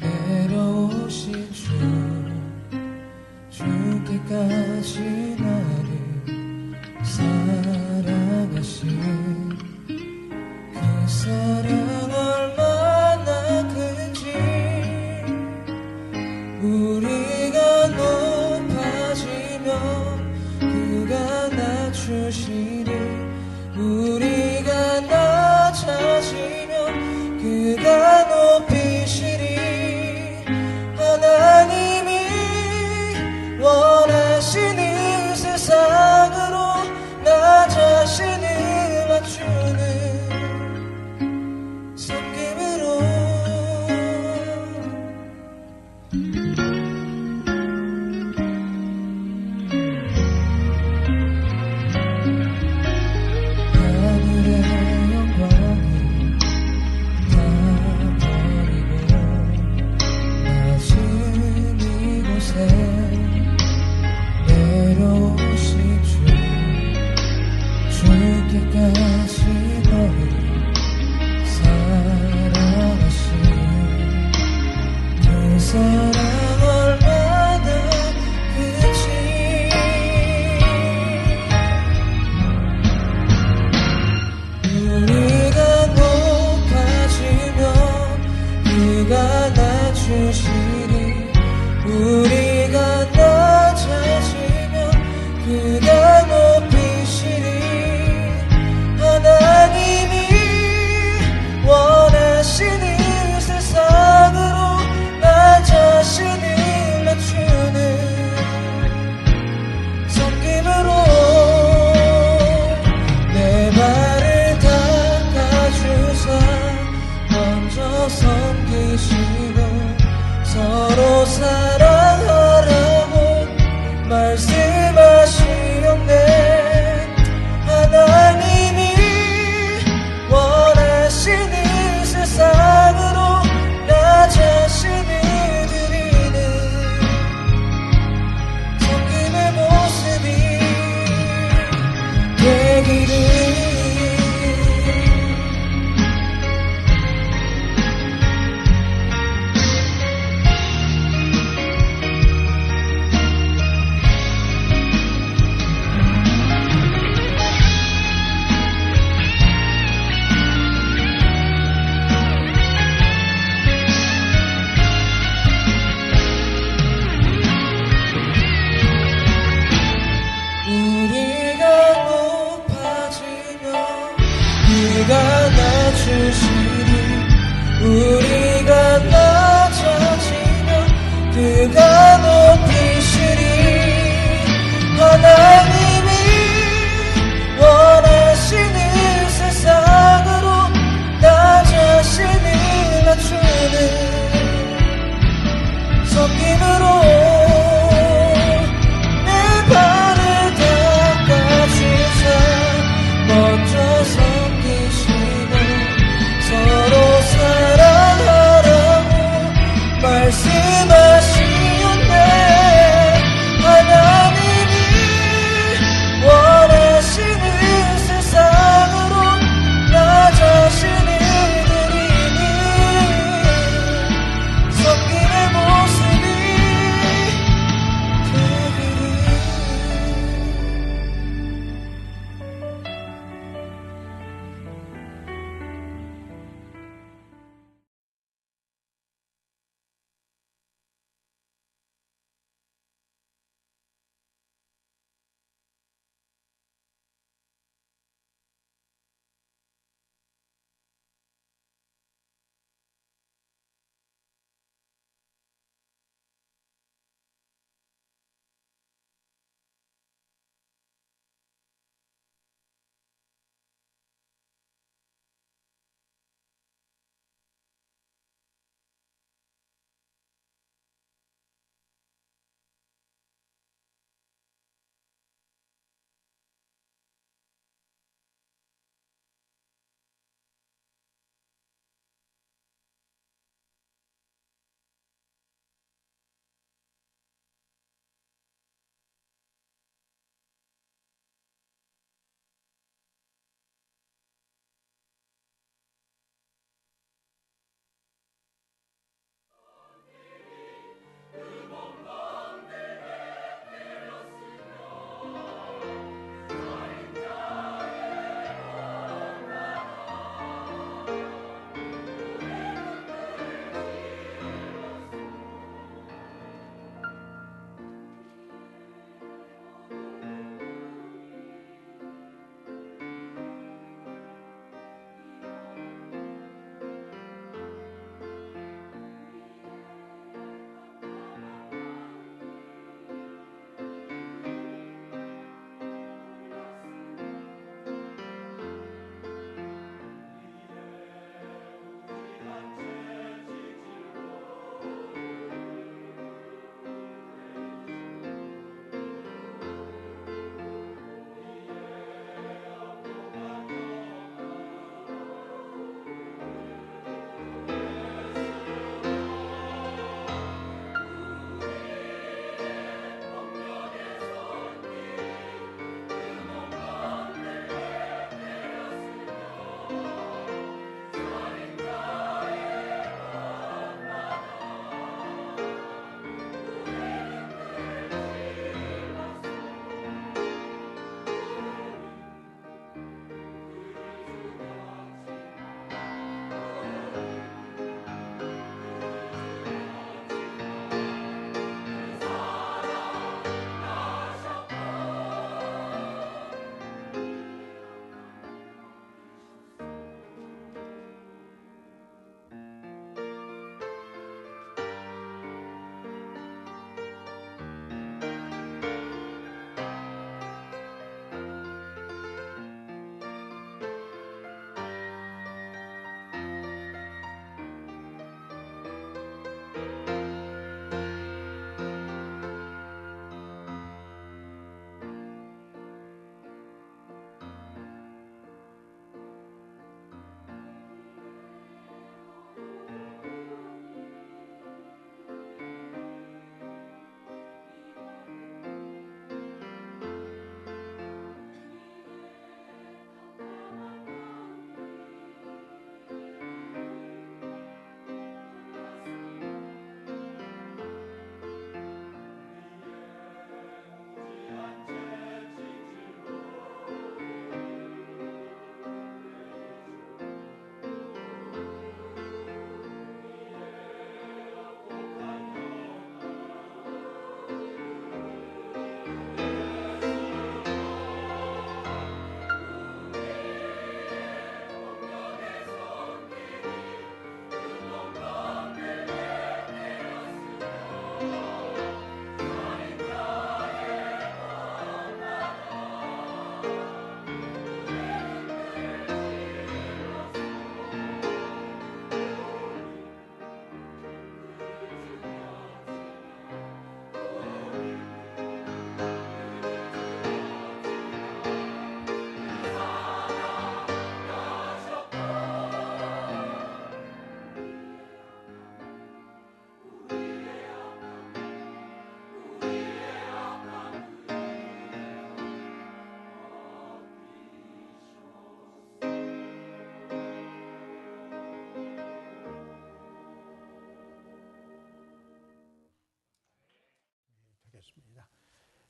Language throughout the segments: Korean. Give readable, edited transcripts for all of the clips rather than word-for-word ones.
내려오신 주 주께까지 나를 사랑하신 그 사랑 얼마나 큰지 우리가 높아지며 그가 낮추시니 우리가 낮아지며 그가 높이시니 하나님이 원하시는 세상으로 나 자신을 맞추는 섬김으로 하늘의 영광을 다 버리고 낮은 이곳에 내려오신 주 주께까지 너를 사랑하신 그 사랑 얼마나 큰지 우리가 높아지며 그가 낮추시니 우리가 낮아지며 그가 높이시니 하나님이 원하시는 세상으로 나 자신을 맞추는 섬김으로 내 발을 닦아주사 먼저 섬기시고 서로 사랑하라고 말씀하시옵네 하나님이 원하시는 세상으로 나 자신을 드리는 섬김의 모습이 되기를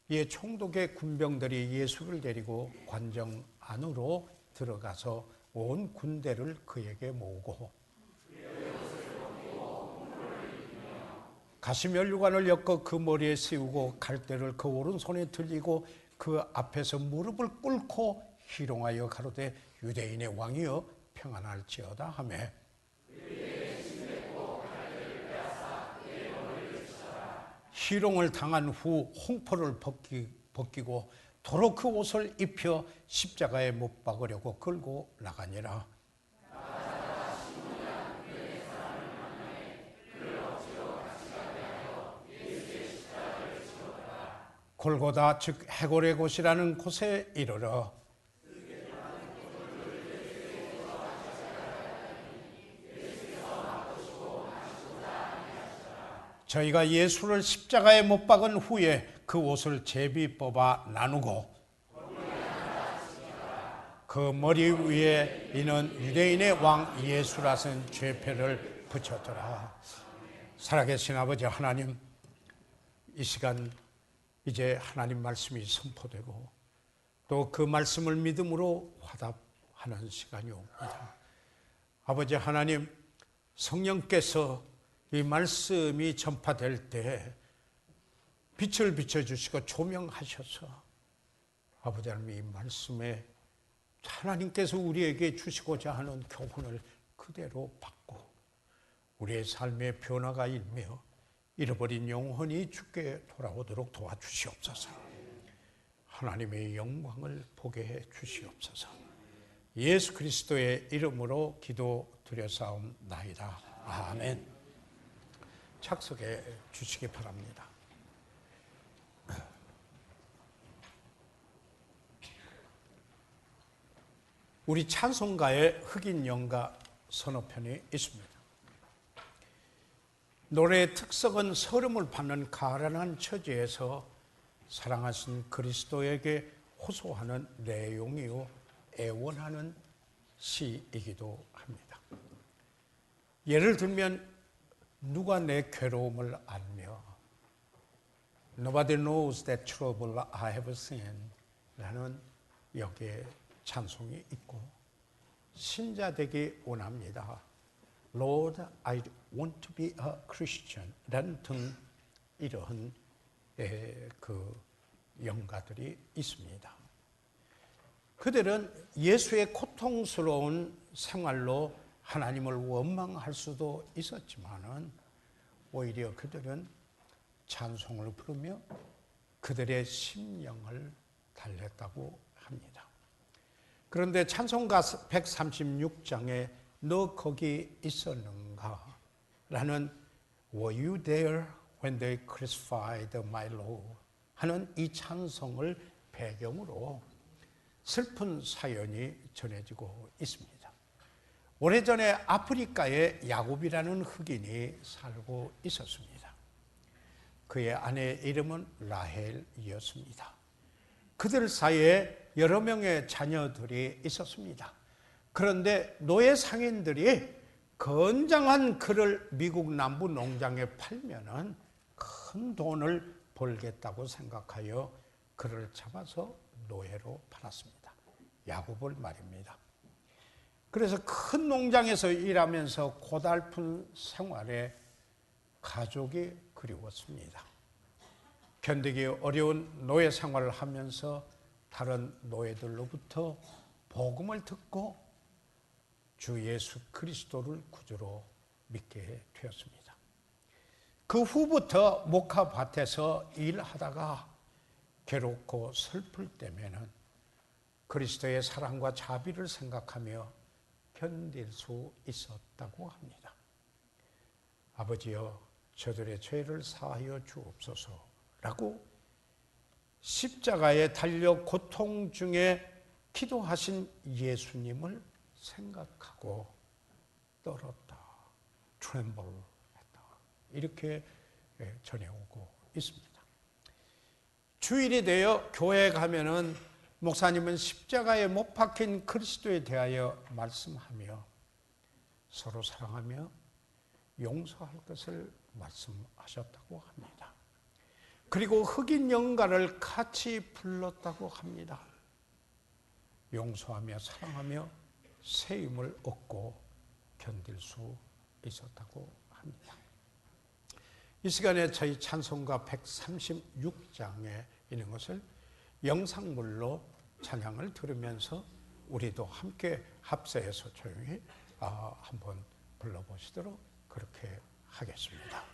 이에 총독의 군병들이 예수를 데리고 관정 안으로 들어가서 온 군대를 그에게 모으고 가시면류관을 엮어 그 머리에 씌우고 갈대를 그 오른손에 들리고 그 앞에서 무릎을 꿇고 희롱하여 가로되 유대인의 왕이여 평안할지어다 하며 희롱을 당한 후 홍포를 벗기고 도로 그 옷을 입혀 십자가에 못 박으려고 끌고 나가니라. 골고다 즉 해골의 곳이라는 곳에 이르러 저희가 예수를 십자가에 못 박은 후에 그 옷을 제비 뽑아 나누고 그 머리 위에 이는 유대인의 왕 예수라 쓴 죄패를 붙였더라. 살아계신 아버지 하나님, 이 시간 이제 하나님 말씀이 선포되고 또 그 말씀을 믿음으로 화답하는 시간이 옵니다. 아버지 하나님, 성령께서 이 말씀이 전파될 때 빛을 비춰주시고 조명하셔서 아버지 하나님 이 말씀에 하나님께서 우리에게 주시고자 하는 교훈을 그대로 받고 우리의 삶의 변화가 일며 잃어버린 영혼이 주께 돌아오도록 도와주시옵소서. 하나님의 영광을 보게 해 주시옵소서. 예수 그리스도의 이름으로 기도드렸사옵나이다. 아멘. 착석해 주시기 바랍니다. 우리 찬송가에 흑인 연가 서너 편이 있습니다. 노래의 특성은 서름을 받는 가련한 처지에서 사랑하신 그리스도에게 호소하는 내용이요 애원하는 시이기도 합니다. 예를 들면 누가 내 괴로움을 알며 Nobody knows that trouble I have seen 라는 여기에 찬송이 있고 신자 되기 원합니다. Lord, I want to be a Christian 라는 등 이러한 그 연가들이 있습니다. 그들은 예수의 고통스러운 생활로 하나님을 원망할 수도 있었지만은 오히려 그들은 찬송을 부르며 그들의 심령을 달랬다고 합니다. 그런데 찬송가 136장에 너 거기 있었는가? 라는 Were you there when they crucified my Lord? 하는 이 찬송을 배경으로 슬픈 사연이 전해지고 있습니다. 오래전에 아프리카에 야곱이라는 흑인이 살고 있었습니다. 그의 아내의 이름은 라헬이었습니다. 그들 사이에 여러 명의 자녀들이 있었습니다. 그런데 노예 상인들이 건장한 그를 미국 남부 농장에 팔면은 큰 돈을 벌겠다고 생각하여 그를 잡아서 노예로 팔았습니다. 야곱을 말입니다. 그래서 큰 농장에서 일하면서 고달픈 생활에 가족이 그리웠습니다. 견디기 어려운 노예 생활을 하면서 다른 노예들로부터 복음을 듣고 주 예수 그리스도를 구주로 믿게 되었습니다. 그 후부터 목화밭에서 일하다가 괴롭고 슬플 때면은 그리스도의 사랑과 자비를 생각하며 견딜 수 있었다고 합니다. 아버지여 저들의 죄를 사하여 주옵소서라고 십자가에 달려 고통 중에 기도하신 예수님을 생각하고 떨었다, tremble 했다, 이렇게 전해오고 있습니다. 주일이 되어 교회에 가면은 목사님은 십자가에 못 박힌 그리스도에 대하여 말씀하며 서로 사랑하며 용서할 것을 말씀하셨다고 합니다. 그리고 흑인 영가를 같이 불렀다고 합니다. 용서하며 사랑하며 세임을 얻고 견딜 수 있었다고 합니다. 이 시간에 저희 찬송가 136장에 있는 것을 영상물로 찬양을 들으면서 우리도 함께 합세해서 조용히 한번 불러보시도록 그렇게 하겠습니다.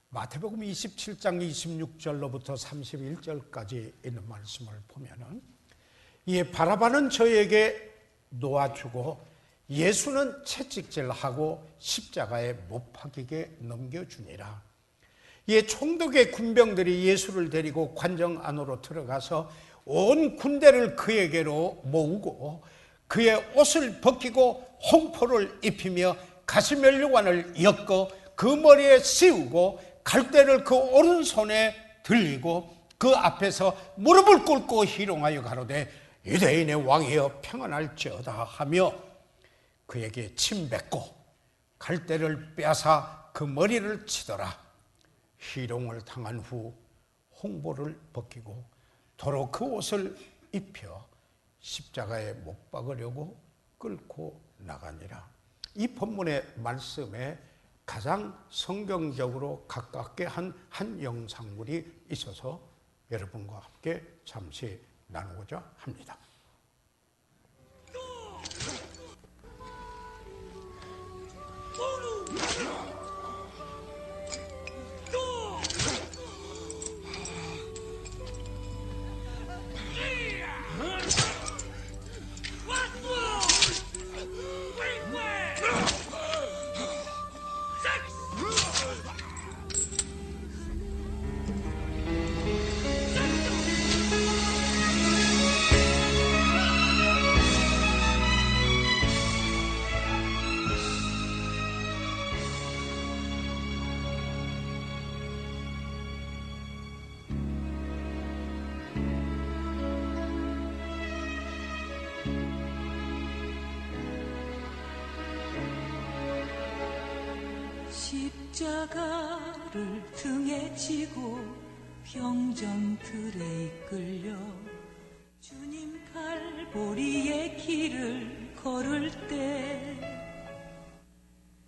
마태복음 27장 26절로부터 31절까지 있는 말씀을 보면은 이에 바라바는 저에게 놓아주고 예수는 채찍질하고 십자가에 못 박이게 넘겨주니라. 이에 총독의 군병들이 예수를 데리고 관정 안으로 들어가서 온 군대를 그에게로 모으고 그의 옷을 벗기고 홍포를 입히며 가시면류관을 엮어 그 머리에 씌우고 갈대를 그 오른손에 들리고 그 앞에서 무릎을 꿇고 희롱하여 가로되 유대인의 왕이여 평안할지어다 하며 그에게 침 뱉고 갈대를 빼앗아 그 머리를 치더라. 희롱을 당한 후 홍보를 벗기고 도로 그 옷을 입혀 십자가에 못 박으려고 끌고 나가니라. 이 본문의 말씀에 가장 성경적으로 가깝게 한 영상물이 있어서 여러분과 함께 잠시 나누고자 합니다. 십자가를 등에 지고 병정들에 이끌려 주님 갈보리의 길을 걸을 때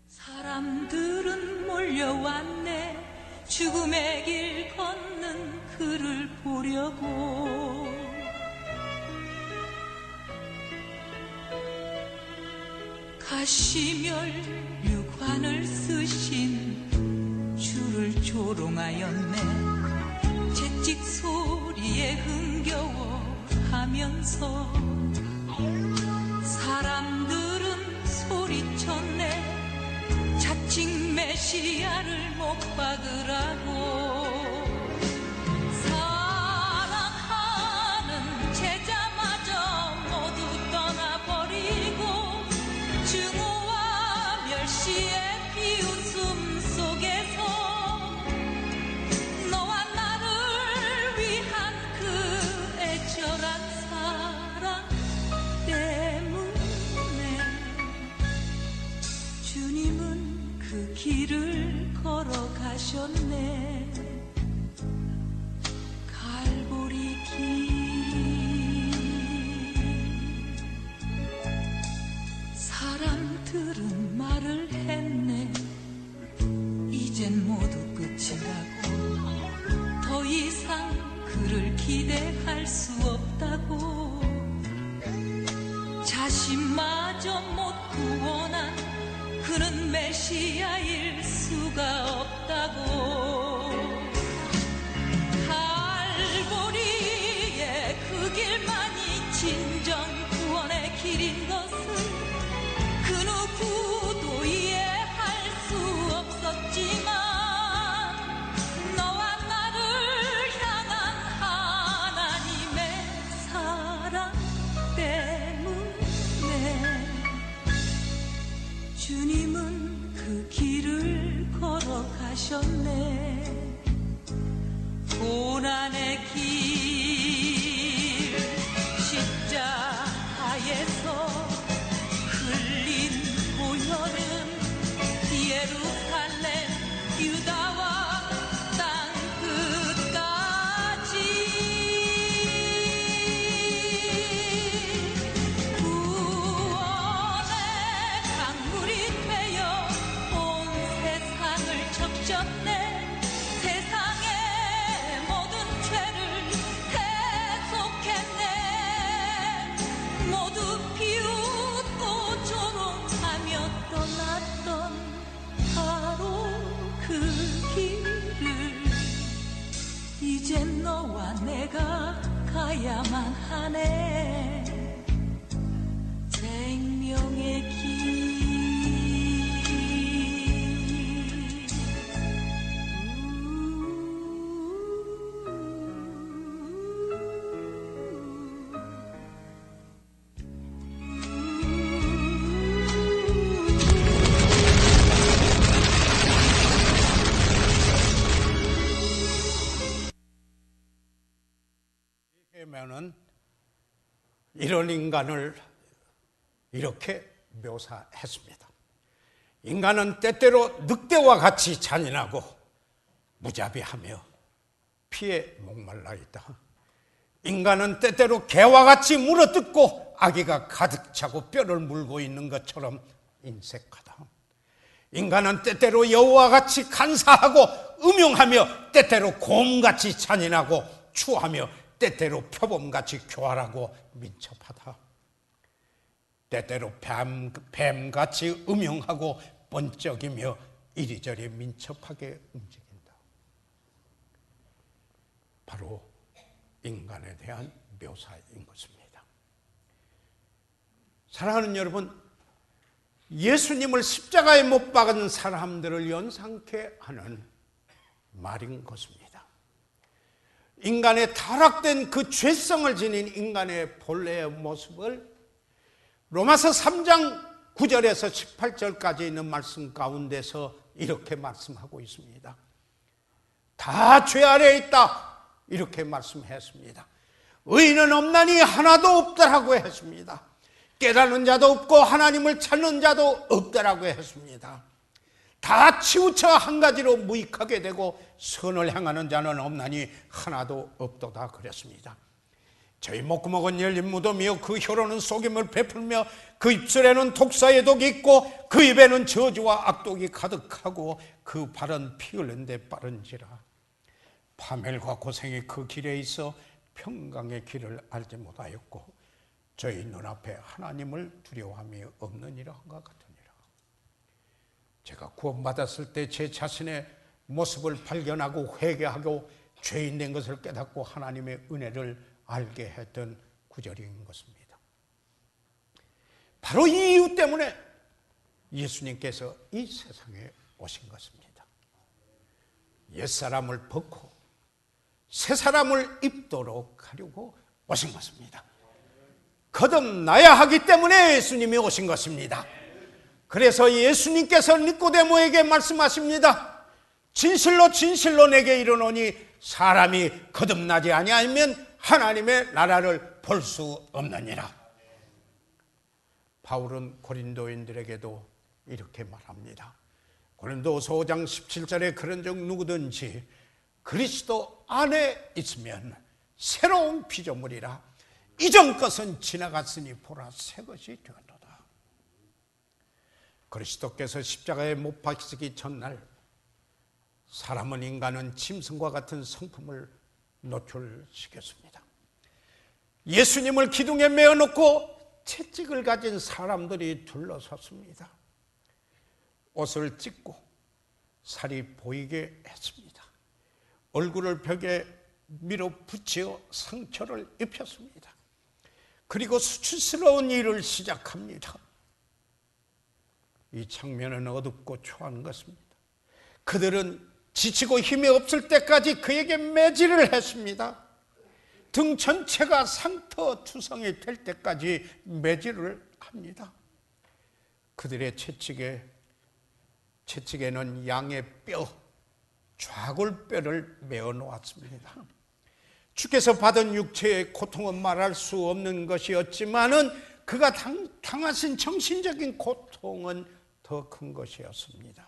사람들은 몰려왔네. 죽음의 길 걷는 그를 보려고. 가시면류관을 쓰신 주를 조롱하였네. 채찍 소리에 흥겨워하면서 사람들은 소리쳤네. 자칭 메시아를 못 박으라고 사랑하는 제자마저 모두 떠나버리고 증오와 멸시의 비웃음 속에서 너와 나를 위한 그 애절한 사랑 때문에 주님은 그 길을 걸어가셨네. 갈보리 길 사람들은 말을 했네. 이젠 모두 끝이라고 더 이상 그를 기대할 수 없다고 자신마저 못 구원한 그는 메시아일 수가 없다고 갈보리의 그 길만이 진정 구원의 길인 것을 그 누구도 이해할 수 없었지만 너와 나를 향한 하나님의 사랑 때문에 주님은 그 길을 걸어가셨네. 고난의 길 십자가에서 흘린 보혈은 예루살렘 유다와 땅 끝까지 구원의 강물이 되어 온 세상을 적셨네. 세상의 모든 죄를 대속했네. 모두 비웃고 조롱하며 떠났던 바로 그 길을 이젠 너와 내가 가야만 하네. 생명의 길 그러면은 이런 인간을 이렇게 묘사했습니다. 인간은 때때로 늑대와 같이 잔인하고 무자비하며 피에 목말라 있다. 인간은 때때로 개와 같이 물어뜯고 아기가 가득 차고 뼈를 물고 있는 것처럼 인색하다. 인간은 때때로 여우와 같이 간사하고 음흉하며 때때로 곰같이 잔인하고 추하며 때때로 표범같이 교활하고 민첩하다. 때때로 뱀같이 음흉하고 번쩍이며 이리저리 민첩하게 움직인다. 바로 인간에 대한 묘사인 것입니다. 사랑하는 여러분, 예수님을 십자가에 못 박은 사람들을 연상케 하는 말인 것입니다. 인간의 타락된 그 죄성을 지닌 인간의 본래의 모습을 로마서 3장 9절에서 18절까지 있는 말씀 가운데서 이렇게 말씀하고 있습니다. 다 죄 아래에 있다, 이렇게 말씀했습니다. 의인은 없나니 하나도 없더라고 했습니다. 깨닫는 자도 없고 하나님을 찾는 자도 없더라고 했습니다. 다 치우쳐 한 가지로 무익하게 되고 선을 행하는 자는 없나니 하나도 없도다 그랬습니다. 저희 목구멍은 열린 무덤이요 그 혀로는 속임을 베풀며 그 입술에는 독사의 독이 있고 그 입에는 저주와 악독이 가득하고 그 발은 피 흘린 데 빠른지라. 파멸과 고생이 그 길에 있어 평강의 길을 알지 못하였고 저희 눈앞에 하나님을 두려워함이 없느니라 한것 같으니라. 제가 구원받았을 때 제 자신의 모습을 발견하고 회개하고 죄인 된 것을 깨닫고 하나님의 은혜를 알게 했던 구절인 것입니다. 바로 이 이유 때문에 예수님께서 이 세상에 오신 것입니다. 옛사람을 벗고 새 사람을 입도록 하려고 오신 것입니다. 거듭나야 하기 때문에 예수님이 오신 것입니다. 그래서 예수님께서 니고데모에게 말씀하십니다. 진실로 진실로 내게 이르노니 사람이 거듭나지 아니하면 하나님의 나라를 볼 수 없느니라. 바울은 고린도인들에게도 이렇게 말합니다. 고린도서 5장 17절에 그런즉 누구든지 그리스도 안에 있으면 새로운 피조물이라 이전 것은 지나갔으니 보라 새 것이 되었도다. 그리스도께서 십자가에 못 박히시기 전날 사람은 인간은 짐승과 같은 성품을 노출시켰습니다. 예수님을 기둥에 메어놓고 채찍을 가진 사람들이 둘러섰습니다. 옷을 찢고 살이 보이게 했습니다. 얼굴을 벽에 밀어붙여 상처를 입혔습니다. 그리고 수치스러운 일을 시작합니다. 이 장면은 어둡고 초한 것입니다. 그들은 지치고 힘이 없을 때까지 그에게 매질을 했습니다. 등 전체가 상터투성이 될 때까지 매질을 합니다. 그들의 채찍에는 양의 뼈, 좌골뼈를 메어 놓았습니다. 주께서 받은 육체의 고통은 말할 수 없는 것이었지만은 그가 당하신 정신적인 고통은 더 큰 것이었습니다.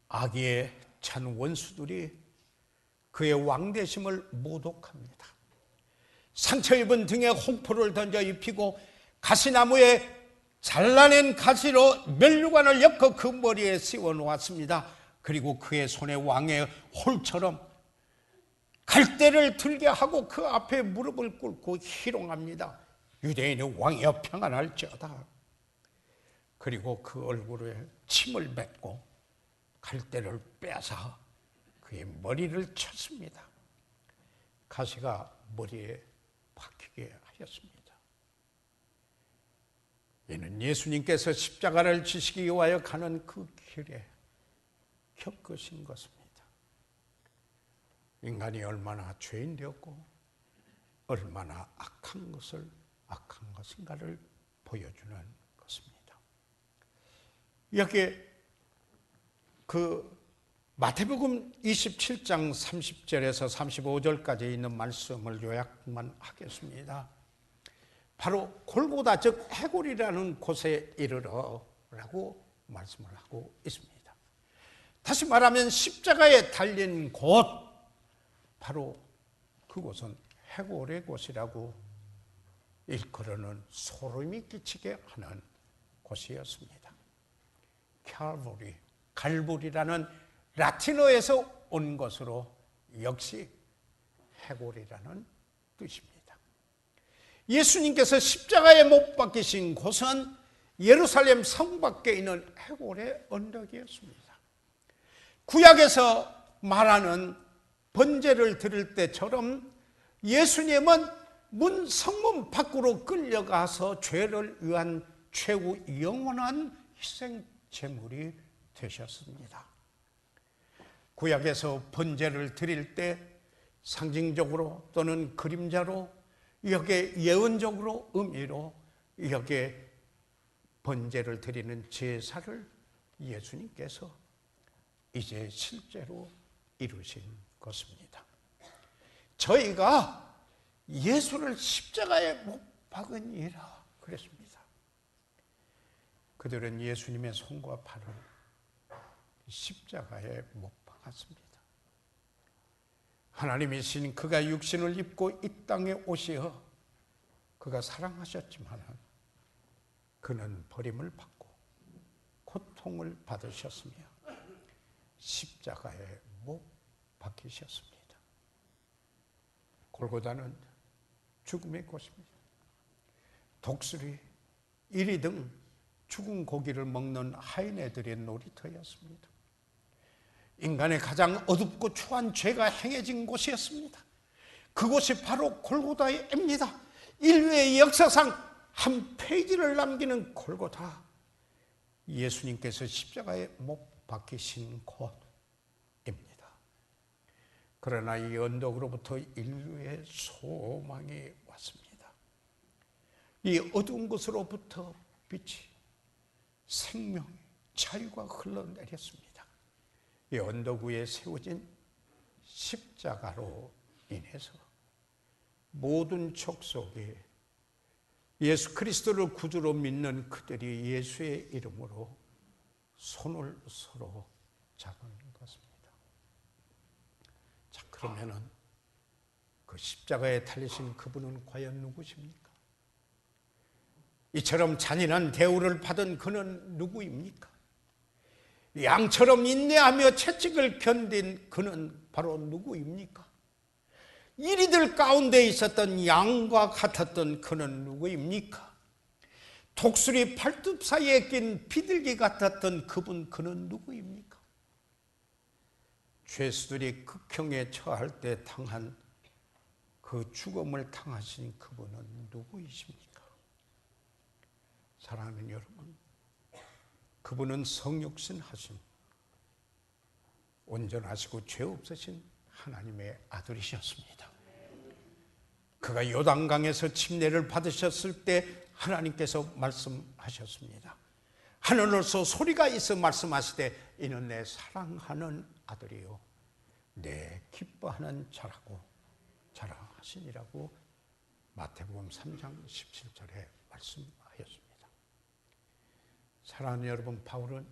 악의 찬 원수들이 그의 왕대심을 모독합니다. 상처 입은 등에 홍포를 던져 입히고 가시나무에 잘라낸 가시로 면류관을 엮어 그 머리에 씌워 놓았습니다. 그리고 그의 손에 왕의 홀처럼 갈대를 들게 하고 그 앞에 무릎을 꿇고 희롱합니다. 유대인의 왕이여 평안할지어다. 그리고 그 얼굴에 침을 뱉고 갈대를 빼앗아 그의 머리를 쳤습니다. 가시가 머리에 박히게 하였습니다. 이는 예수님께서 십자가를 지시기 위하여 가는 그 길에 겪으신 것입니다. 인간이 얼마나 죄인 되었고 얼마나 악한 것인가를 보여주는 것입니다. 여기에 그 마태복음 27장 30절에서 35절까지 있는 말씀을 요약만 하겠습니다. 바로 골고다 즉 해골이라는 곳에 이르러라고 말씀을 하고 있습니다. 다시 말하면 십자가에 달린 곳, 바로 그곳은 해골의 곳이라고 일컬어는 소름이 끼치게 하는 곳이었습니다. 갈보리라는 라틴어에서 온 것으로 역시 해골이라는 뜻입니다. 예수님께서 십자가에 못 박히신 곳은 예루살렘 성 밖에 있는 해골의 언덕이었습니다. 구약에서 말하는 번제를 드릴 때처럼 예수님은 성문 밖으로 끌려가서 죄를 위한 최후 영원한 희생 제물이 되셨습니다. 구약에서 번제를 드릴 때 상징적으로 또는 그림자로, 여기에 예언적으로, 의미로 여기에 번제를 드리는 제사를 예수님께서 이제 실제로 이루신 것입니다. 저희가 예수를 십자가에 못 박으니라 그랬습니다. 그들은 예수님의 손과 발을 십자가에 못 박았습니다. 하나님이신 그가 육신을 입고 이 땅에 오시어 그가 사랑하셨지만 그는 버림을 받고 고통을 받으셨으며 십자가에 못 박히셨습니다. 골고다는 죽음의 곳입니다. 독수리, 이리 등 죽은 고기를 먹는 하인애들의 놀이터였습니다. 인간의 가장 어둡고 추한 죄가 행해진 곳이었습니다. 그곳이 바로 골고다입니다. 인류의 역사상 한 페이지를 남기는 골고다. 예수님께서 십자가에 못 박히신 곳입니다. 그러나 이 언덕으로부터 인류의 소망이 왔습니다. 이 어두운 곳으로부터 빛이, 생명이, 자유가 흘러내렸습니다. 이 언덕 위에 세워진 십자가로 인해서 모든 족속에 예수 그리스도를 구주로 믿는 그들이 예수의 이름으로 손을 서로 잡은 것입니다. 자, 그러면은 그 십자가에 달리신 그분은 과연 누구십니까? 이처럼 잔인한 대우를 받은 그는 누구입니까? 양처럼 인내하며 채찍을 견딘 그는 바로 누구입니까? 이리들 가운데 있었던 양과 같았던 그는 누구입니까? 독수리 발톱 사이에 낀 비둘기 같았던 그는 누구입니까? 죄수들이 극형에 처할 때 당한 그 죽음을 당하신 그분은 누구이십니까? 사랑하는 여러분, 그분은 성육신 하신 온전하시고 죄 없으신 하나님의 아들이셨습니다. 그가 요단강에서 침례를 받으셨을 때 하나님께서 말씀하셨습니다. 하늘로서 소리가 있어 말씀하시되 이는 내 사랑하는 아들이요 내 기뻐하는 자라고 자랑하시니라고 마태복음 3장 17절에 말씀하였습니다. 사랑하는 여러분, 바울은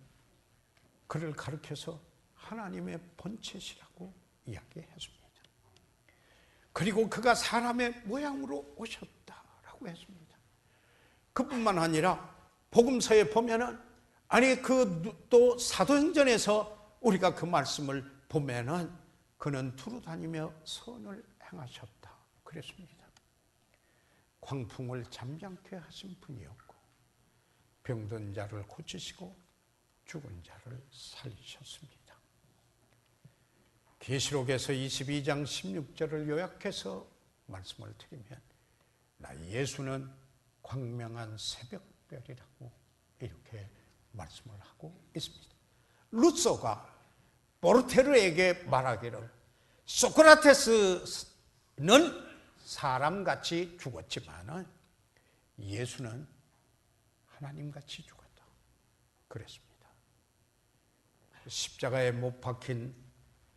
그를 가르쳐서 하나님의 본체시라고 이야기했습니다. 그리고 그가 사람의 모양으로 오셨다라고 했습니다. 그뿐만 아니라 복음서에 보면은 또 사도행전에서 우리가 그 말씀을 보면은 그는 두루 다니며 선을 행하셨다 그랬습니다. 광풍을 잠잠케 하신 분이었고 병든 자를 고치시고 죽은 자를 살리셨습니다. 계시록에서 22장 16절을 요약해서 말씀을 드리면 나 예수는 광명한 새벽별이라고 이렇게 말씀을 하고 있습니다. 루소가 보르테르에게 말하기를 소크라테스는 사람같이 죽었지만 예수는 하나님같이 죽었다 그랬습니다. 십자가에 못 박힌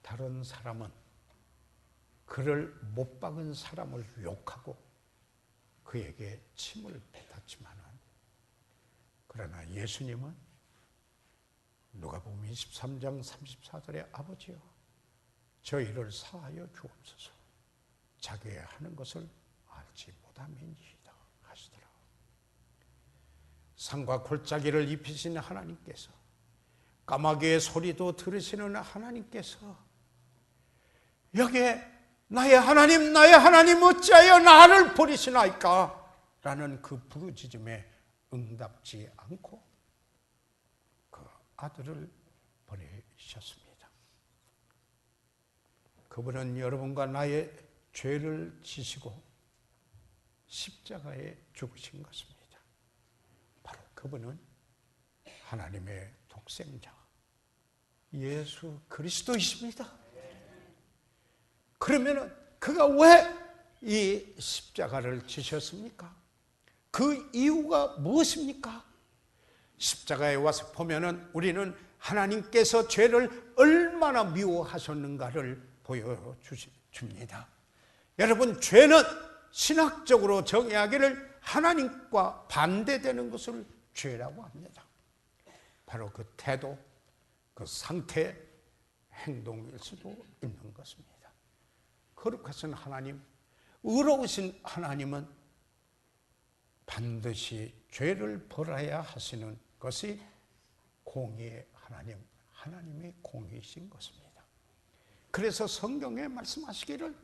다른 사람은 그를 못 박은 사람을 욕하고 그에게 침을 뱉었지만 그러나 예수님은 누가복음 23장 34절에 아버지여 저희를 사하여 주옵소서 자기의 하는 것을 알지 못함이니이다 하시더라. 상과 골짜기를 입히신 하나님께서 까마귀의 소리도 들으시는 하나님께서 여기에 나의 하나님 어찌하여 나를 버리시나이까 라는 그 부르짖음에 응답지 않고 그 아들을 보내셨습니다. 그분은 여러분과 나의 죄를 지시고 십자가에 죽으신 것입니다. 바로 그분은 하나님의 독생자 예수 그리스도이십니다. 그러면 그가 왜 이 십자가를 지셨습니까? 그 이유가 무엇입니까? 십자가에 와서 보면은 우리는 하나님께서 죄를 얼마나 미워하셨는가를 보여줍니다. 여러분, 죄는 신학적으로 정의하기를 하나님과 반대되는 것을 죄라고 합니다. 바로 그 태도, 그 상태, 행동일 수도 있는 것입니다. 거룩하신 하나님, 의로우신 하나님은 반드시 죄를 벌어야 하시는 것이 공의의 하나님의 공의이신 것입니다. 그래서 성경에 말씀하시기를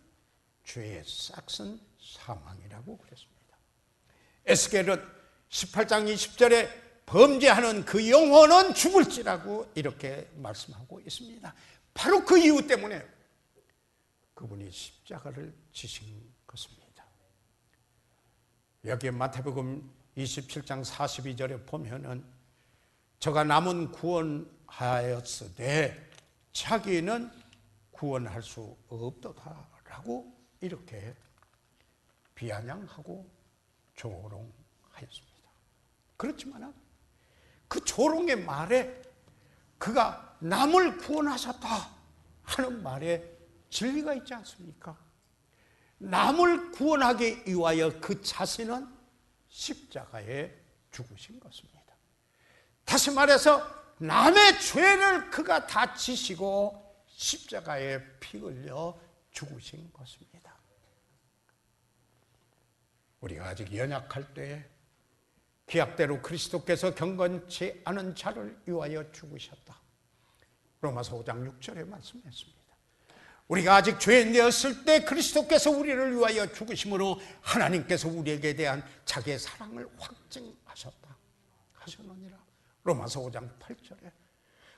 죄의 싹은 사망이라고 그랬습니다. 에스겔은 18장 20절에 범죄하는 그 영혼은 죽을지라고 이렇게 말씀하고 있습니다. 바로 그 이유 때문에 그분이 십자가를 지신 것입니다. 여기에 마태복음 27장 42절에 보면은 저가 남은 구원 하였으되 자기는 구원할 수 없도다라고 이렇게 비아냥하고 조롱하였습니다. 그렇지만 그 조롱의 말에 그가 남을 구원하셨다 하는 말에 진리가 있지 않습니까? 남을 구원하기 위하여 그 자신은 십자가에 죽으신 것입니다. 다시 말해서 남의 죄를 그가 다 지시고 십자가에 피 흘려 죽으신 것입니다. 우리가 아직 연약할 때에 기약대로 그리스도께서 경건치 않은 자를 위하여 죽으셨다. 로마서 5장 6절에 말씀했습니다. 우리가 아직 죄인 되었을 때 그리스도께서 우리를 위하여 죽으심으로 하나님께서 우리에게 대한 자기의 사랑을 확증하셨다 하셨느니라. 로마서 5장 8절에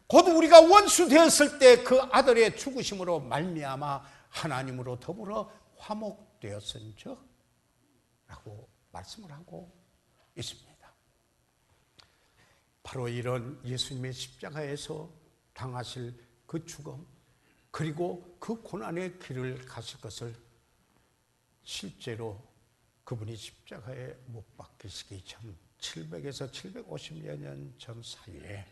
곧 우리가 원수 되었을 때 그 아들의 죽으심으로 말미암아 하나님으로 더불어 화목되었은즉 라고 말씀을 하고 있습니다. 바로 이런 예수님의 십자가에서 당하실 그 죽음 그리고 그 고난의 길을 가실 것을 실제로 그분이 십자가에 못 박히시기 전 700에서 750여 년 전 사이에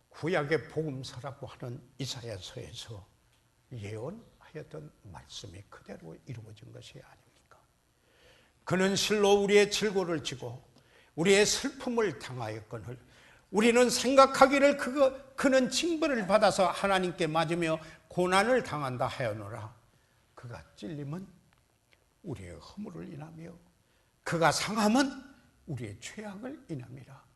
구약의 복음서라고 하는 이사야서에서 예언하였던 말씀이 그대로 이루어진 것이 아닙니까? 그는 실로 우리의 질고를 지고 우리의 슬픔을 당하였거늘 우리는 생각하기를 그는 징벌을 받아서 하나님께 맞으며 고난을 당한다 하였노라. 그가 찔림은 우리의 허물을 인하며 그가 상함은 우리의 죄악을 인함이라.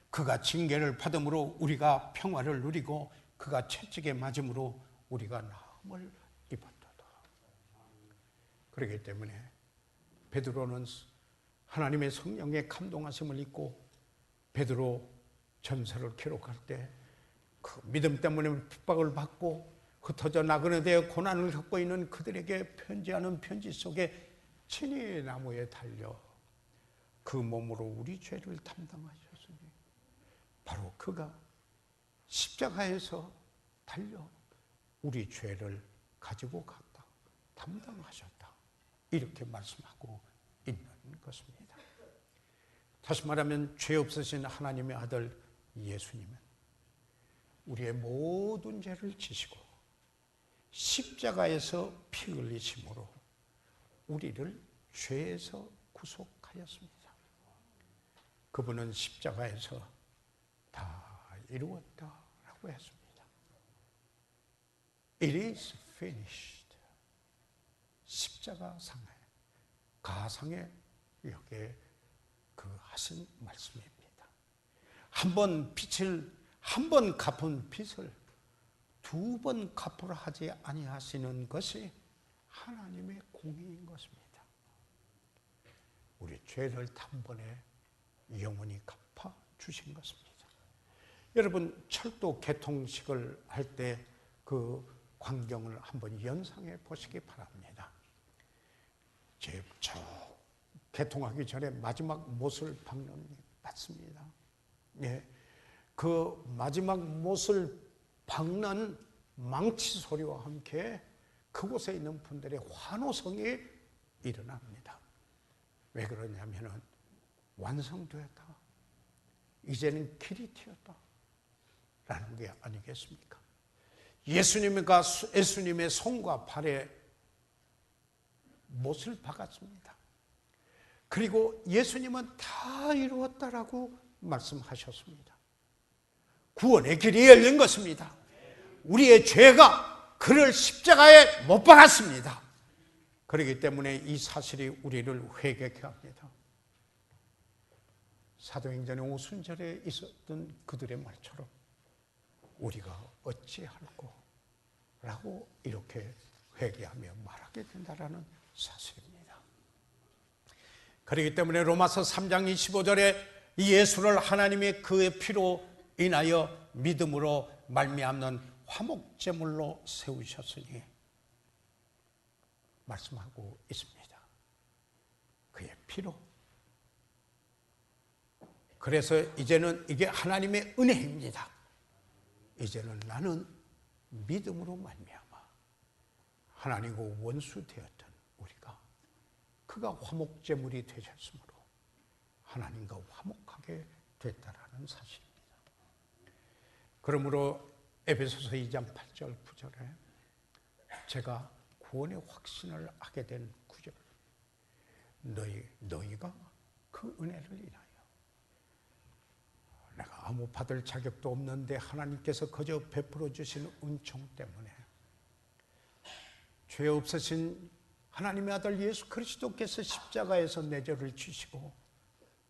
그가 징계를 받음으로 우리가 평화를 누리고 그가 채찍에 맞음으로 우리가 나음을 입었도다. 그렇기 때문에 베드로는 하나님의 성령의 감동하심을 입고 베드로 전서를 기록할 때 그 믿음 때문에 핍박을 받고 흩어져 나그네 되어 고난을 겪고 있는 그들에게 편지하는 편지 속에 친히 나무에 달려 그 몸으로 우리 죄를 담당하셨으니 바로 그가 십자가에서 달려 우리 죄를 가지고 갔다 담당하셨다 이렇게 말씀하고 있는 것입니다. 다시 말하면 죄 없으신 하나님의 아들 예수님은 우리의 모든 죄를 지시고 십자가에서 피 흘리심으로 우리를 죄에서 구속하였습니다. 그분은 십자가에서 다 이루었다라고 했습니다. It is finished. 십자가 상에 가상에 여기에 그 하신 말씀입니다. 한 번 갚은 빚을 두 번 갚으라 하지 아니하시는 것이 하나님의 공의인 것입니다. 우리 죄를 단번에 영원히 갚아 주신 것입니다. 여러분 철도 개통식을 할 때 그 광경을 한번 연상해 보시기 바랍니다. 저 개통하기 전에 마지막 못을 박는 게 맞습니다. 예, 그 마지막 못을 박는 망치 소리와 함께 그곳에 있는 분들의 환호성이 일어납니다. 왜 그러냐면은 완성되었다. 이제는 길이 튀었다. 라는 게 아니겠습니까? 예수님의 손과 발에 못을 박았습니다. 그리고 예수님은 다 이루었다라고 말씀하셨습니다. 구원의 길이 열린 것입니다. 우리의 죄가 그를 십자가에 못 박았습니다. 그렇기 때문에 이 사실이 우리를 회개케 합니다. 사도행전의 오순절에 있었던 그들의 말처럼 우리가 어찌할꼬 라고 이렇게 회개하며 말하게 된다라는 사실입니다. 그렇기 때문에 로마서 3장 25절에 예수를 하나님의 그의 피로 인하여 믿음으로 말미암는 화목제물로 세우셨으니 말씀하고 있습니다. 그의 피로. 그래서 이제는 이게 하나님의 은혜입니다. 이제는 나는 믿음으로 말미암아 하나님과 원수 되었던 우리가 그가 화목제물이 되셨으므로 하나님과 화목하게 됐다라는 사실입니다. 그러므로 에베소서 2장 8절 9절에 제가 구원의 확신을 하게 된 9절, 너희가 그 은혜를 인하여 내가 아무 받을 자격도 없는데 하나님께서 거저 베풀어 주신 은총 때문에 죄 없으신 하나님의 아들 예수 그리스도께서 십자가에서 내 죄를 지시고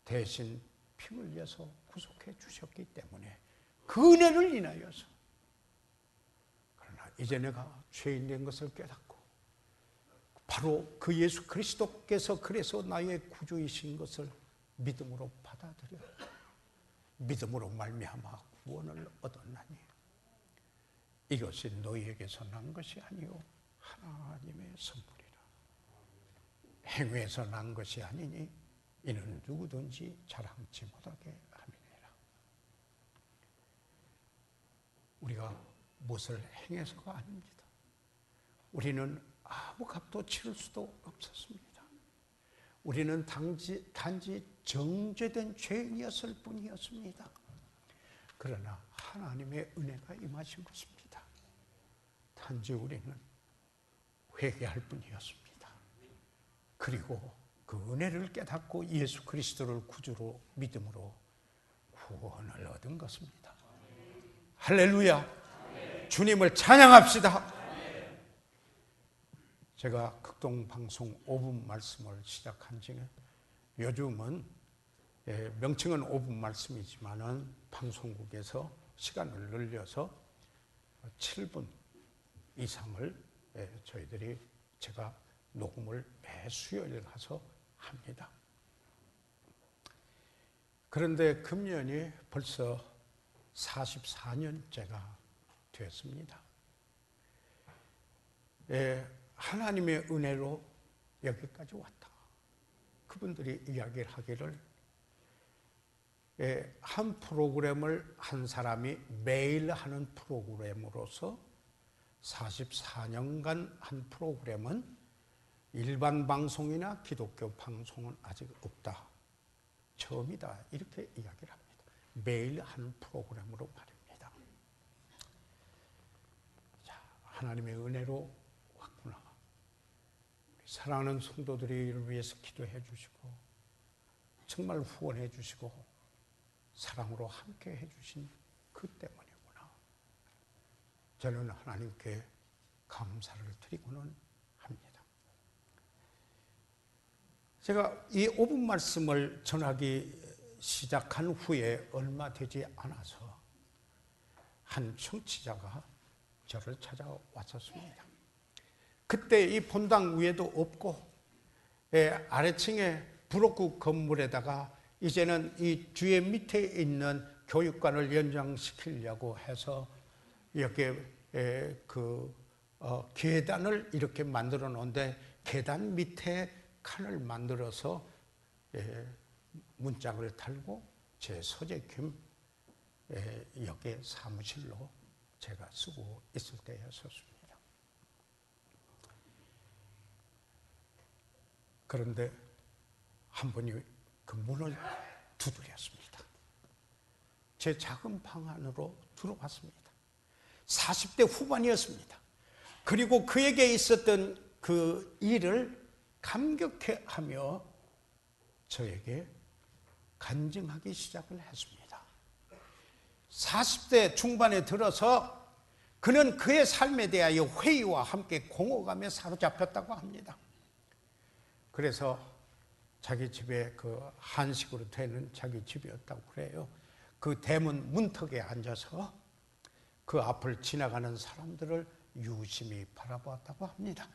대신 피 흘려서 구속해 주셨기 때문에 그 은혜를 인하여서, 그러나 이제 내가 죄인 된 것을 깨닫고 바로 그 예수 그리스도께서 그래서 나의 구주이신 것을 믿음으로 받아들여 믿음으로 말미암아 구원을 얻었나니 이것이 너희에게서 난 것이 아니요 하나님의 선물이라. 행위에서 난 것이 아니니 이는 누구든지 자랑치 못하게 함이니라. 우리가 무엇을 행해서가 아닙니다. 우리는 아무 값도 치를 수도 없었습니다. 우리는 단지 정죄된 죄인이었을 뿐이었습니다. 그러나 하나님의 은혜가 임하신 것입니다. 단지 우리는 회개할 뿐이었습니다. 그리고 그 은혜를 깨닫고 예수 그리스도를 구주로 믿음으로 구원을 얻은 것입니다. 할렐루야! 주님을 찬양합시다. 제가 극동방송 5분 말씀을 시작한 지 요즘은 명칭은 5분 말씀이지만은 방송국에서 시간을 늘려서 7분 이상을 저희들이 제가 녹음을 매 수요일 가서 합니다. 그런데 금년이 벌써 44년째가 되었습니다. 하나님의 은혜로 여기까지 왔다. 그분들이 이야기를 하기를 한 프로그램을 한 사람이 매일 하는 프로그램으로서 44년간 한 프로그램은 일반 방송이나 기독교 방송은 아직 없다. 처음이다. 이렇게 이야기를 합니다. 매일 하는 프로그램으로 말입니다. 자, 하나님의 은혜로 왔구나. 사랑하는 성도들이 이를 위해서 기도해 주시고 정말 후원해 주시고 사랑으로 함께 해 주신 그 때문이구나. 저는 하나님께 감사를 드리고는 합니다. 제가 이 5분 말씀을 전하기 시작한 후에 얼마 되지 않아서 한 청취자가 저를 찾아왔었습니다. 그때 이 본당 위에도 없고 아래층에 브로크 건물에다가 이제는 이 뒤에 밑에 있는 교육관을 연장시키려고 해서 이렇게 계단을 이렇게 만들어 놓은데 계단 밑에 칸을 만들어서 문짝을 달고 제 서재김 여기 사무실로 제가 쓰고 있을 때였었습니다. 그런데 한 분이 그 문을 두드렸습니다. 제 작은 방 안으로 들어왔습니다. 40대 후반이었습니다. 그리고 그에게 있었던 그 일을 감격해하며 저에게 간증하기 시작을 했습니다. 40대 중반에 들어서 그는 그의 삶에 대하여 회의와 함께 공허감에 사로잡혔다고 합니다. 그래서 자기 집에 그 한식으로 되는 자기 집이었다고 그래요. 그 대문 문턱에 앉아서 그 앞을 지나가는 사람들을 유심히 바라보았다고 합니다.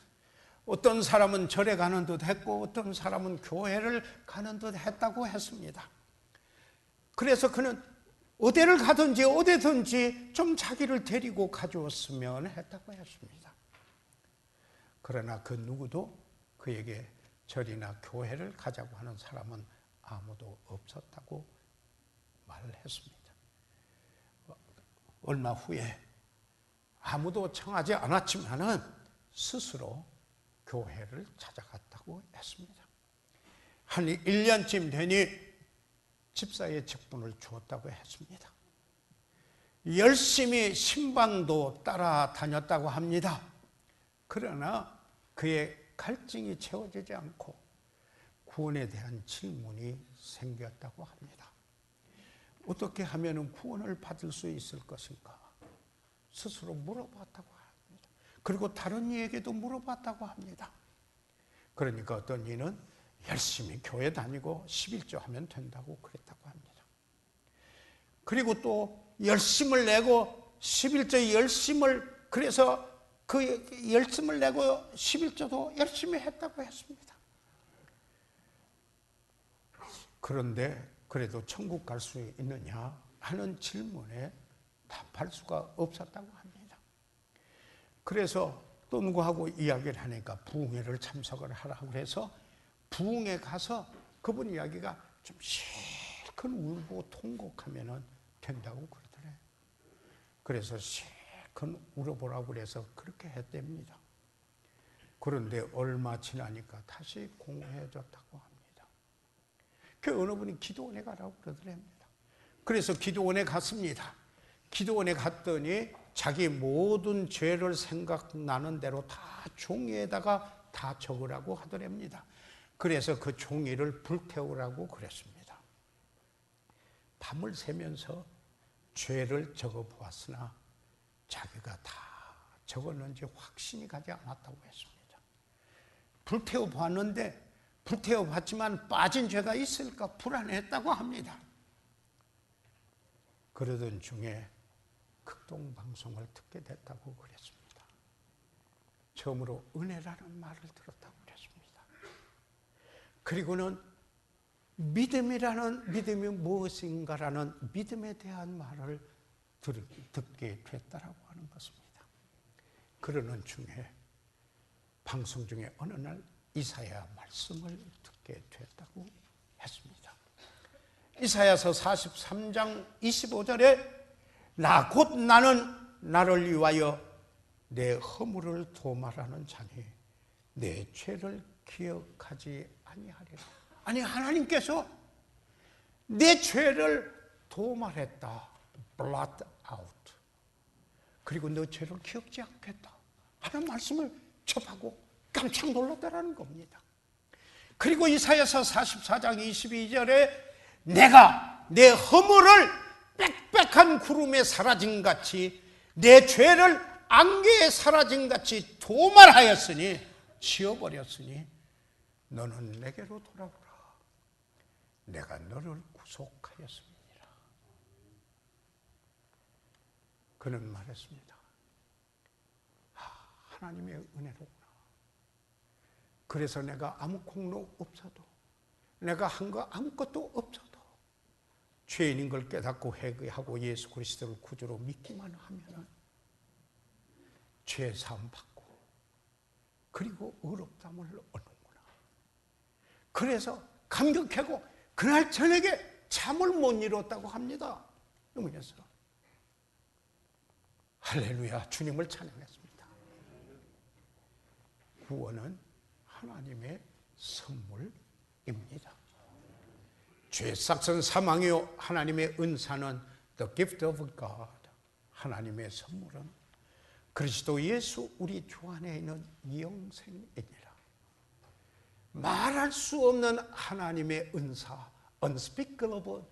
어떤 사람은 절에 가는 듯 했고 어떤 사람은 교회를 가는 듯 했다고 했습니다. 그래서 그는 어디를 가든지 어디든지 좀 자기를 데리고 가주었으면 했다고 했습니다. 그러나 그 누구도 그에게 절이나 교회를 가자고 하는 사람은 아무도 없었다고 말을 했습니다. 얼마 후에 아무도 청하지 않았지만은 스스로 교회를 찾아갔다고 했습니다. 한 1년쯤 되니 집사의 직분을 주었다고 했습니다. 열심히 신방도 따라다녔다고 합니다. 그러나 그의 갈증이 채워지지 않고 구원에 대한 질문이 생겼다고 합니다. 어떻게 하면 구원을 받을 수 있을 것인가? 스스로 물어봤다고 합니다. 그리고 다른 이에게도 물어봤다고 합니다. 그러니까 어떤 이는 열심히 교회 다니고 11조 하면 된다고 그랬다고 합니다. 그리고 또 열심을 내고 11조 열심을, 그래서 그 열심을 내고 11조도 열심히 했다고 했습니다. 그런데 그래도 천국 갈 수 있느냐 하는 질문에 답할 수가 없었다고 합니다. 그래서 또 누구하고 이야기를 하니까 부흥회를 참석을 하라고 해서 부흥회 가서 그분 이야기가 좀 실컷 울고 통곡하면 된다고 그러더래요. 그래서 실컷 울어보라고 그래서 그렇게 했답니다. 그런데 얼마 지나니까 다시 공허해졌다고 합니다. 그 어느 분이 기도원에 가라고 그러더랍니다. 그래서 기도원에 갔습니다. 기도원에 갔더니 자기 모든 죄를 생각나는 대로 다 종이에다가 다 적으라고 하더랍니다. 그래서 그 종이를 불태우라고 그랬습니다. 밤을 새면서 죄를 적어보았으나 자기가 다 적었는지 확신이 가지 않았다고 했습니다. 불태워봤는데 불태워봤지만 빠진 죄가 있을까 불안했다고 합니다. 그러던 중에 극동방송을 듣게 됐다고 그랬습니다. 처음으로 은혜라는 말을 들었다고 그랬습니다. 그리고는 믿음이 무엇인가라는 믿음에 대한 말을 듣게 됐다라고 하는 것입니다. 그러는 중에 방송 중에 어느 날 이사야 말씀을 듣게 됐다고 했습니다. 이사야서 43장 25절에 곧 나는 나를 위하여 내 허물을 도말하는 자니 내 죄를 기억하지 아니하리라. 아니, 하나님께서 내 죄를 도말했다. blot out. 그리고 너 죄를 기억지 않겠다 하는 말씀을 접하고 깜짝 놀랐다라는 겁니다. 그리고 이사야서 44장 22절에 내가 내 허물을 빽빽한 구름에 사라진 같이 내 죄를 안개에 사라진 같이 도말하였으니 지워버렸으니 너는 내게로 돌아오라. 내가 너를 구속하였습니다. 그는 말했습니다. 하나님의 은혜로구나. 그래서 내가 아무 공로 없어도, 내가 한 거 아무것도 없어도 죄인인 걸 깨닫고 회개하고 예수 그리스도를 구주로 믿기만 하면 죄 사함 받고 그리고 의롭다함을 얻는구나. 그래서 감격하고 그날 저녁에 잠을 못 이뤘다고 합니다. 그래서 할렐루야, 주님을 찬양했습니다. 구원은 하나님의 선물입니다. 죄 삭은 사망이요 하나님의 은사는 the gift of God. 하나님의 선물은 그리스도 예수 우리 주 안에 있는 영생이니라. 말할 수 없는 하나님의 은사, unspeakable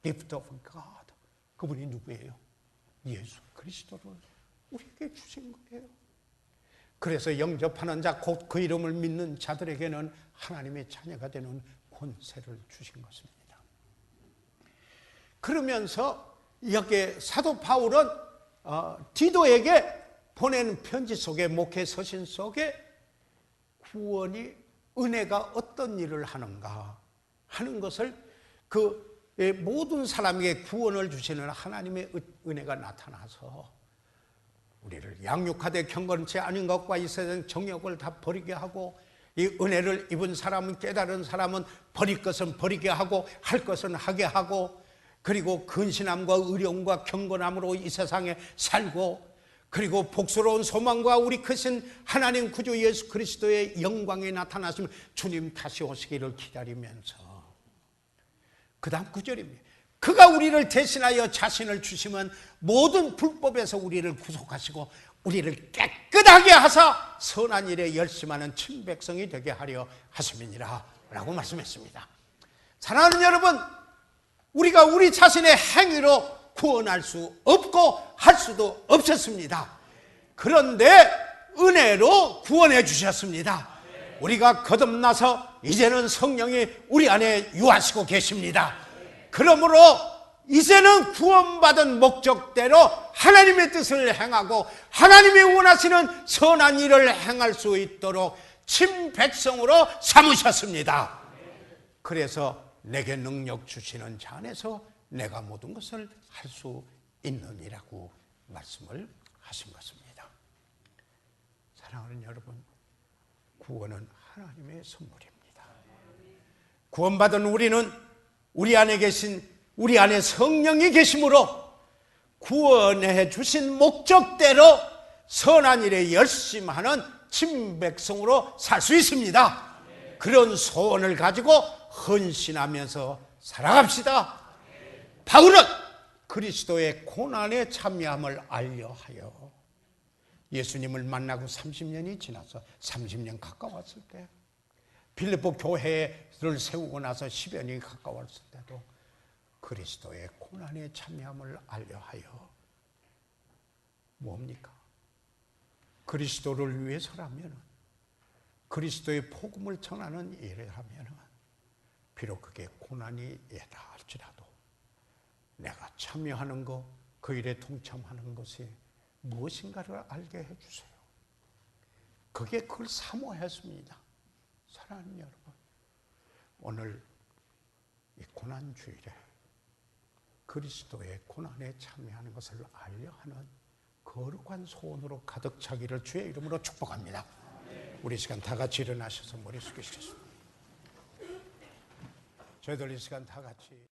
gift of God. 그분이 누구예요? 예수 그리스도를 우리에게 주신 거예요. 그래서 영접하는 자, 곧 그 이름을 믿는 자들에게는 하나님의 자녀가 되는 권세를 주신 것입니다. 그러면서 여기 사도 바울은 디도에게 보낸 편지 속에, 목회 서신 속에 구원이, 은혜가 어떤 일을 하는가 하는 것을 그 모든 사람에게 구원을 주시는 하나님의 은혜가 나타나서 우리를 양육하되 경건치 아닌 것과 이 세상 정욕을 다 버리게 하고, 이 은혜를 입은 사람은, 깨달은 사람은 버릴 것은 버리게 하고 할 것은 하게 하고, 그리고 근신함과 의로움과 경건함으로 이 세상에 살고, 그리고 복스러운 소망과 우리 크신 하나님 구주 예수 그리스도의 영광에 나타나시면 주님 다시 오시기를 기다리면서, 그 다음 9절입니다. 그가 우리를 대신하여 자신을 주시면 모든 불법에서 우리를 구속하시고 우리를 깨끗하게 하사 선한 일에 열심하는 친백성이 되게 하려 하심이니라 라고 말씀했습니다. 사랑하는 여러분, 우리가 우리 자신의 행위로 구원할 수 없고 할 수도 없었습니다. 그런데 은혜로 구원해 주셨습니다. 우리가 거듭나서 이제는 성령이 우리 안에 유하시고 계십니다. 그러므로 이제는 구원받은 목적대로 하나님의 뜻을 행하고 하나님이 원하시는 선한 일을 행할 수 있도록 친백성으로 삼으셨습니다. 그래서 내게 능력 주시는 자 안에서 내가 모든 것을 할 수 있느니라고 말씀을 하신 것입니다. 사랑하는 여러분, 구원은 하나님의 선물입니다. 구원받은 우리는 우리 안에 성령이 계심으로 구원해 주신 목적대로 선한 일에 열심하는 친백성으로 살 수 있습니다. 그런 소원을 가지고 헌신하면서 살아갑시다. 바울은 그리스도의 고난에 참여함을 알려하여 예수님을 만나고 30년이 지나서 30년 가까웠을 때, 빌립보 교회를 세우고 나서 10여 년이 가까웠을 때도 그리스도의 고난에 참여함을 알려하여 뭡니까? 그리스도를 위해서라면, 그리스도의 복음을 전하는 일을 하면 비록 그게 고난이 있다 할지라도 내가 참여하는 것, 그 일에 동참하는 것이 무엇인가를 알게 해주세요. 그걸 사모했습니다. 사랑하는 여러분, 오늘 이 고난주일에 그리스도의 고난에 참여하는 것을 알려하는 거룩한 소원으로 가득 차기를 주의 이름으로 축복합니다. 우리 시간 다 같이 일어나셔서 머리 숙이시겠습니다. 저희들 이 시간 다 같이